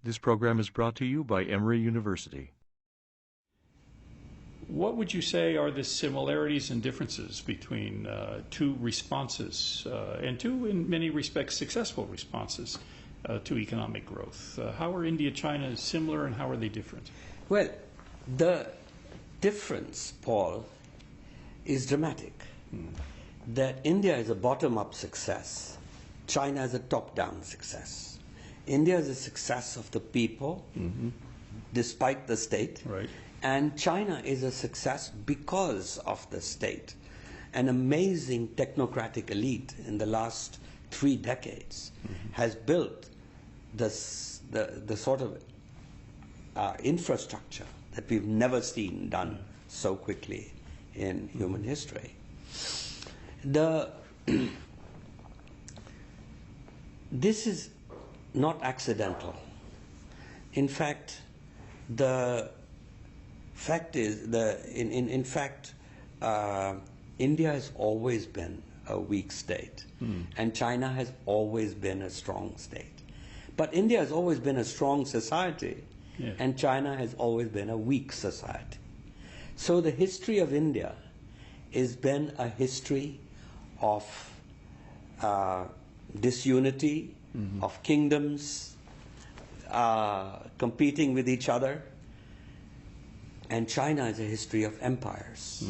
This program is brought to you by Emory University. What would you say are the similarities and differences between two responses and two, in many respects, successful responses to economic growth? How are India, China similar, and how are they different? Well, the difference, Paul, is dramatic. That India is a bottom-up success. China is a top-down success. India is a success of the people, despite the state. Right. And China is a success because of the state. An amazing technocratic elite in the last 3 decades has built the sort of infrastructure that we've never seen done so quickly in human history. This is not accidental. In fact, the fact is, India has always been a weak state, and China has always been a strong state. But India has always been a strong society, Yes. and China has always been a weak society. So the history of India has been a history of disunity, of kingdoms competing with each other. And China is a history of empires.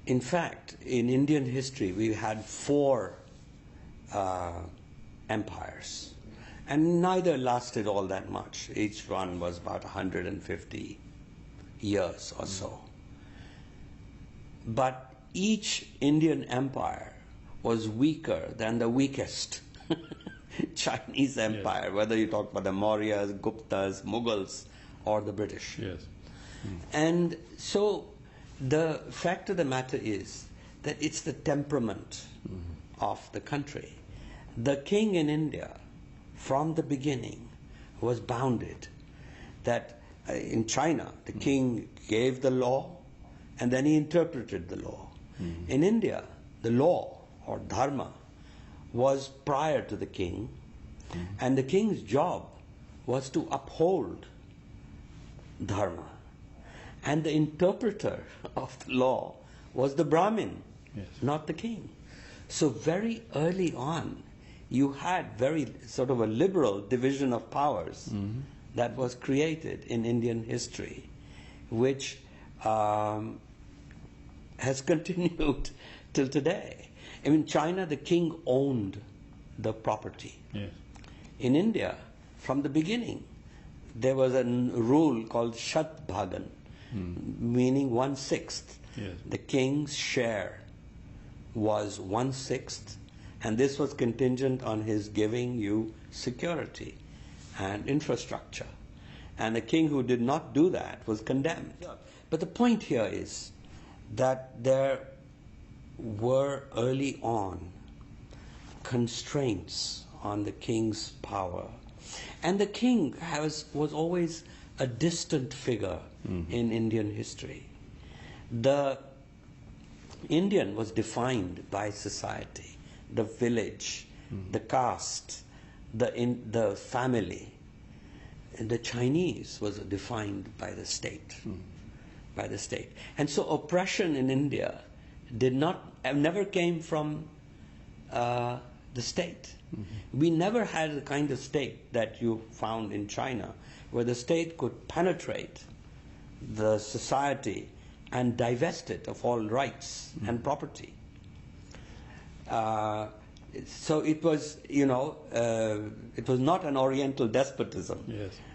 In fact, in Indian history, we had 4 empires. And neither lasted all that much. Each one was about 150 years or so. But each Indian empire was weaker than the weakest Chinese empire, whether you talk about the Mauryas, Guptas, Mughals, or the British. Yes. And so the fact of the matter is that it's the temperament of the country. The king in India, from the beginning, was bounded. That in China, the king gave the law, and then he interpreted the law. In India, the law, or dharma, was prior to the king, and the king's job was to uphold dharma. And the interpreter of the law was the Brahmin, not the king. So very early on, you had very sort of a liberal division of powers that was created in Indian history, which has continued till today. In China, the king owned the property. Yes. In India, from the beginning, there was a rule called Shat Bhagan, meaning 1/6. Yes. The king's share was 1/6, and this was contingent on his giving you security and infrastructure. And the king who did not do that was condemned. But the point here is that there were early on constraints on the king's power. And the king was always a distant figure in Indian history. The Indian was defined by society, the village, the caste, the family. And the Chinese was defined by the state. By the state. And so oppression in India never came from the state. We never had the kind of state that you found in China, where the state could penetrate the society and divest it of all rights and property. So it was, it was not an Oriental despotism,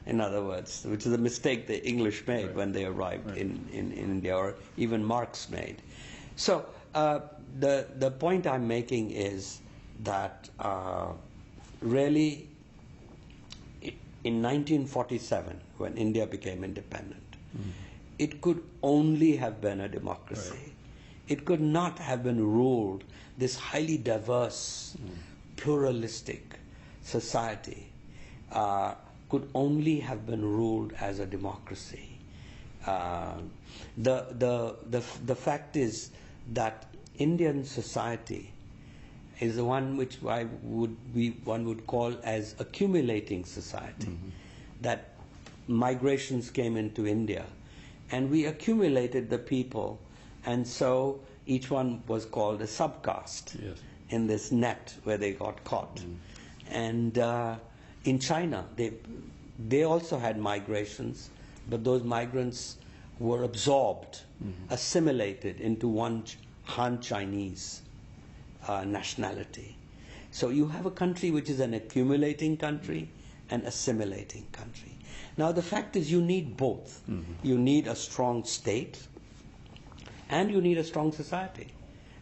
in other words, which is a mistake the English made when they arrived in India, or even Marx made. So the point I'm making is that really in 1947, when India became independent, it could only have been a democracy. It could not have been ruled, this highly diverse, pluralistic society could only have been ruled as a democracy. The fact is that Indian society is the one which one would call as accumulating society. That migrations came into India, and we accumulated the people, and so each one was called a subcaste in this net where they got caught. And in China, they also had migrations, but those migrants were absorbed, assimilated into one Han Chinese nationality. So you have a country which is an accumulating country and assimilating country. Now the fact is you need both. You need a strong state and you need a strong society.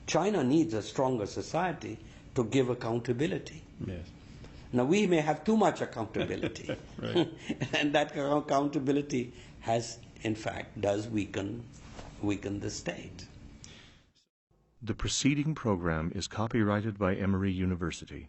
China needs a stronger society to give accountability. Yes. Now we may have too much accountability, and that accountability has, in fact, does weaken the state. The preceding program is copyrighted by Emory University.